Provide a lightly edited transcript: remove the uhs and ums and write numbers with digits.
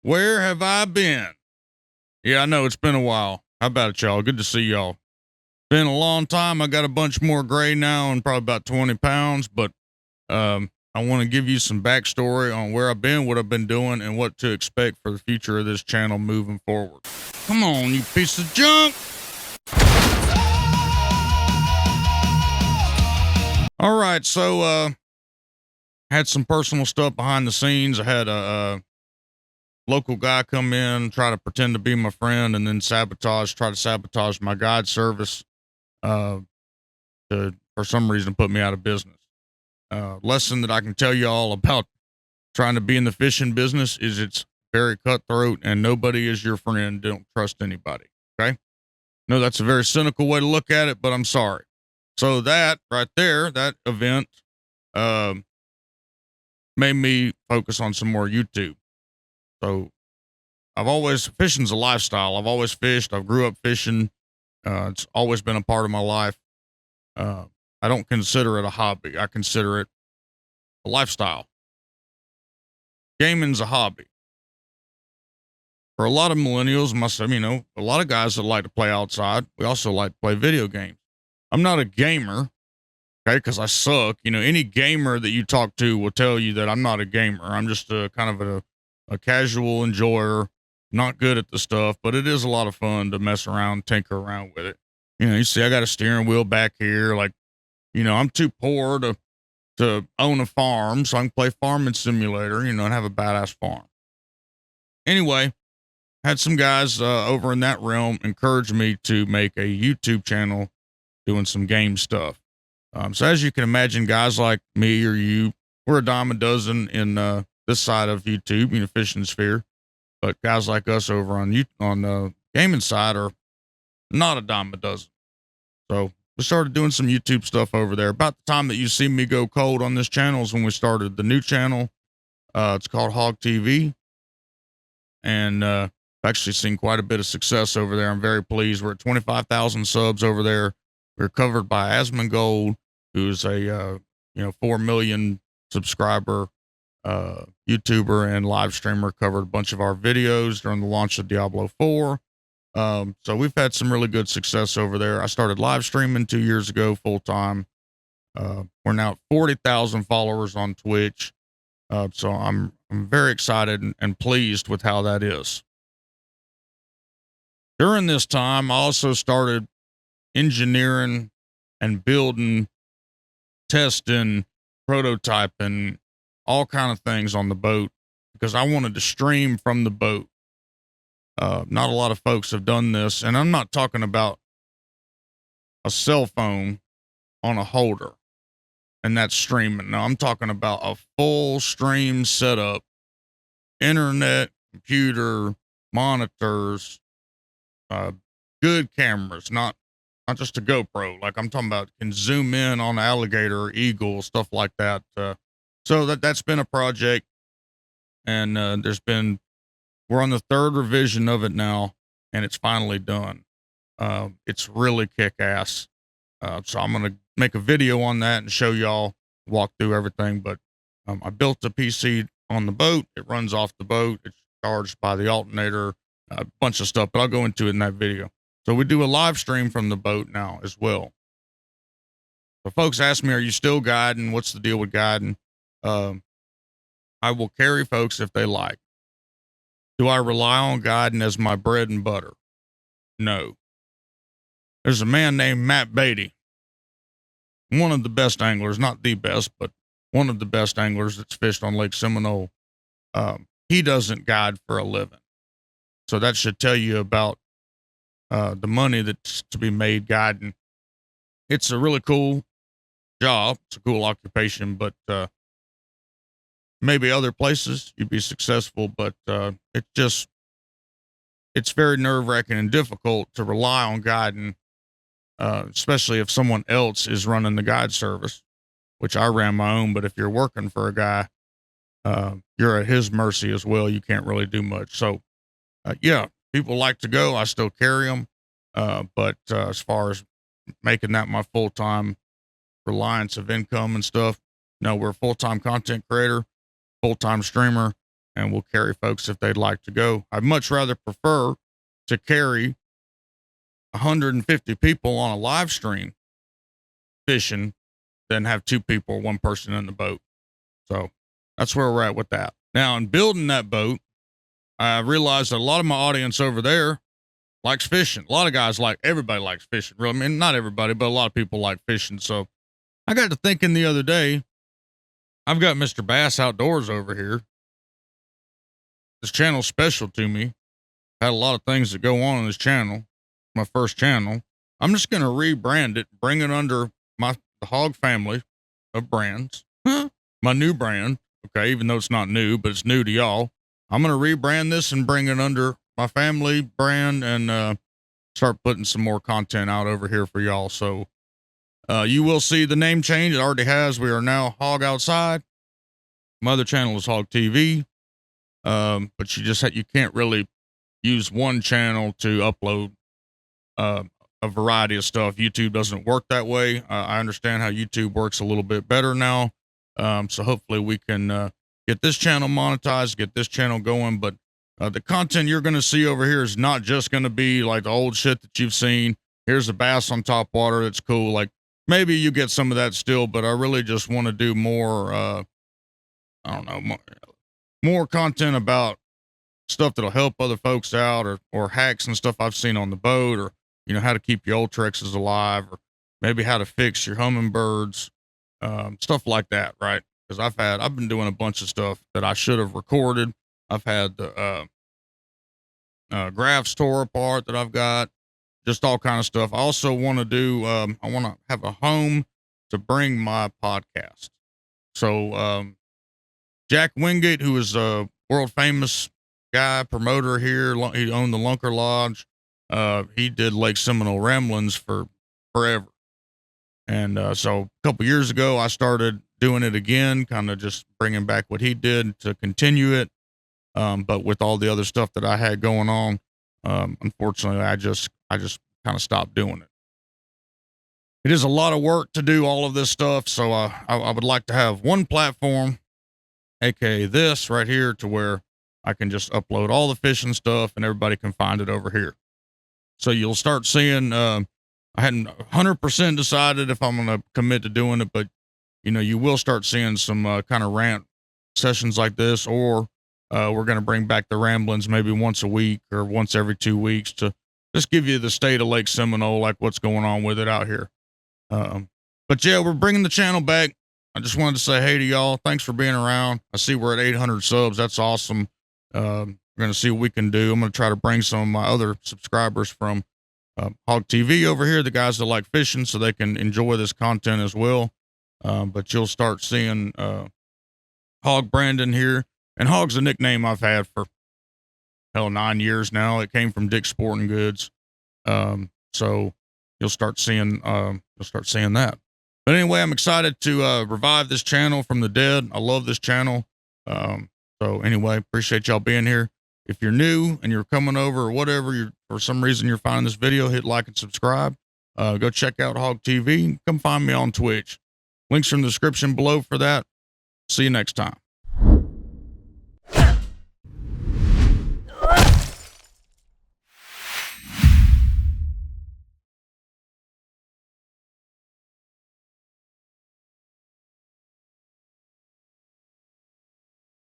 Where have I been? Yeah, I know it's been a while. How about it, y'all? Good to see y'all. Been a long time. I got a bunch more gray now and probably about 20 pounds, but I want to give you some backstory on where I've been, what I've been doing, and what to expect for the future of this channel moving forward. Come on, you piece of junk. All right, so had some personal stuff behind the scenes. I had a local guy come in, try to pretend to be my friend, and then try to sabotage my guide service uh, to, for some reason, put me out of business. Lesson that I can tell you all about trying to be in the fishing business is it's very cutthroat and nobody is your friend. Don't trust anybody. Okay. No, that's a very cynical way to look at it, but I'm sorry. So that right there, that event, made me focus on some more YouTube. So fishing's a lifestyle. I've always fished. I grew up fishing. It's always been a part of my life. I don't consider it a hobby. I consider it a lifestyle. Gaming's a hobby. For a lot of millennials, myself, a lot of guys that like to play outside, we also like to play video games. I'm not a gamer, okay, because I suck. Any gamer that you talk to will tell you that I'm not a gamer. I'm just a kind of a casual enjoyer, not good at the stuff, but it is a lot of fun to mess around, tinker around with it. You see, I got a steering wheel back here. Like, I'm too poor to own a farm, so I can play farming simulator, and have a badass farm. Anyway, had some guys over in that realm encourage me to make a YouTube channel doing some game stuff. So as you can imagine, guys like me or you, we're a dime a dozen in this side of YouTube, fishing sphere. But guys like us over on the gaming side are not a dime a dozen. So we started doing some YouTube stuff over there. About the time that you see me go cold on this channel is when we started the new channel. It's called Hawg TV. And I've actually seen quite a bit of success over there. I'm very pleased. We're at 25,000 subs over there. We're covered by Asmongold, who's a 4 million subscriber YouTuber and live streamer, covered a bunch of our videos during the launch of Diablo 4. So we've had some really good success over there. I started live streaming 2 years ago, full time. We're now at 40,000 followers on Twitch. So I'm very excited and pleased with how that is. During this time, I also started engineering and building, testing, prototyping, all kind of things on the boat because I wanted to stream from the boat. Not a lot of folks have done this, and I'm not talking about a cell phone on a holder and that's streaming. No, I'm talking about a full stream setup, internet, computer, monitors, good cameras, not just a GoPro. Like I'm talking about can zoom in on alligator, eagle, stuff like that. So that's been a project, and we're on the third revision of it now, and it's finally done. It's really kick ass. So I'm going to make a video on that and show y'all, walk through everything. But I built a PC on the boat. It runs off the boat. It's charged by the alternator, a bunch of stuff, but I'll go into it in that video. So we do a live stream from the boat now as well. So folks ask me, are you still guiding? What's the deal with guiding? I will carry folks if they like. Do I rely on guiding as my bread and butter? No. There's a man named Matt Beatty, one of the best anglers, not the best, but one of the best anglers that's fished on Lake Seminole. He doesn't guide for a living. So that should tell you about the money that's to be made guiding. It's a really cool job. It's a cool occupation, but maybe other places you'd be successful, but it's very nerve-wracking and difficult to rely on guiding, especially if someone else is running the guide service, which I ran my own. But if you're working for a guy, you're at his mercy as well. You can't really do much. So, yeah, people like to go. I still carry them. But as far as making that my full-time reliance of income and stuff, no, we're a full-time content creator, full-time streamer. and we'll carry folks if they'd like to go. I'd much rather prefer to carry 150 people on a live stream fishing than have two people, one person in the boat. So that's where we're at with that. Now, in building that boat, I realized that a lot of my audience over there likes fishing. A lot of guys everybody likes fishing. Really, I mean, not everybody, but a lot of people like fishing. So I got to thinking the other day, I've got Mr. Bass Outdoors over here. This channel's special to me. Had a lot of things that go on this channel. My first channel. I'm just going to rebrand it, bring it under the Hawg family of brands. My new brand. Okay. Even though it's not new, but it's new to y'all. I'm going to rebrand this and bring it under my family brand and, start putting some more content out over here for y'all. So, you will see the name change. It already has. We are now Hawg Outside. My other channel is Hawg TV. But you can't really use one channel to upload, a variety of stuff. YouTube doesn't work that way. I understand how YouTube works a little bit better now. So hopefully we can, get this channel monetized, get this channel going. But, the content you're going to see over here is not just going to be like the old shit that you've seen. Here's a bass on top water. That's cool. Like maybe you get some of that still, but I really just want to do more, I don't know, more content about stuff that'll help other folks out or hacks and stuff I've seen on the boat, or, how to keep your Ultrexes alive, or maybe how to fix your hummingbirds, stuff like that. Right. Cause I've been doing a bunch of stuff that I should have recorded. I've had the, graphs tore apart that I've got, just all kind of stuff. I also want to do, I want to have a home to bring my podcast. So, Jack Wingate, who is a world famous guy, promoter here, he owned the Lunker Lodge. He did Lake Seminole Ramblings for forever. And, so a couple years ago, I started doing it again, kind of just bringing back what he did to continue it. But with all the other stuff that I had going on, unfortunately, I just kind of stopped doing it. It is a lot of work to do all of this stuff. So, I would like to have one platform, aka this right here, to where I can just upload all the fishing stuff and everybody can find it over here. So you'll start seeing, I hadn't 100% decided if I'm going to commit to doing it, but you will start seeing some, kind of rant sessions like this, or, we're going to bring back the ramblings maybe once a week or once every 2 weeks to just give you the state of Lake Seminole, like what's going on with it out here. But yeah, we're bringing the channel back. I just wanted to say hey to y'all. Thanks for being around. I see we're at 800 subs. That's awesome. We're going to see what we can do. I'm going to try to bring some of my other subscribers from, Hawg TV over here, the guys that like fishing, so they can enjoy this content as well. But you'll start seeing, Hawg Brandon here. And Hawg's a nickname I've had for 9 years now. It came from Dick's Sporting Goods. So you'll start seeing that. But anyway, I'm excited to revive this channel from the dead. I love this channel. So anyway, appreciate y'all being here. If you're new and you're coming over or whatever, for some reason you're finding this video, hit like and subscribe. Go check out Hawg TV. Come find me on Twitch. Links are in the description below for that. See you next time.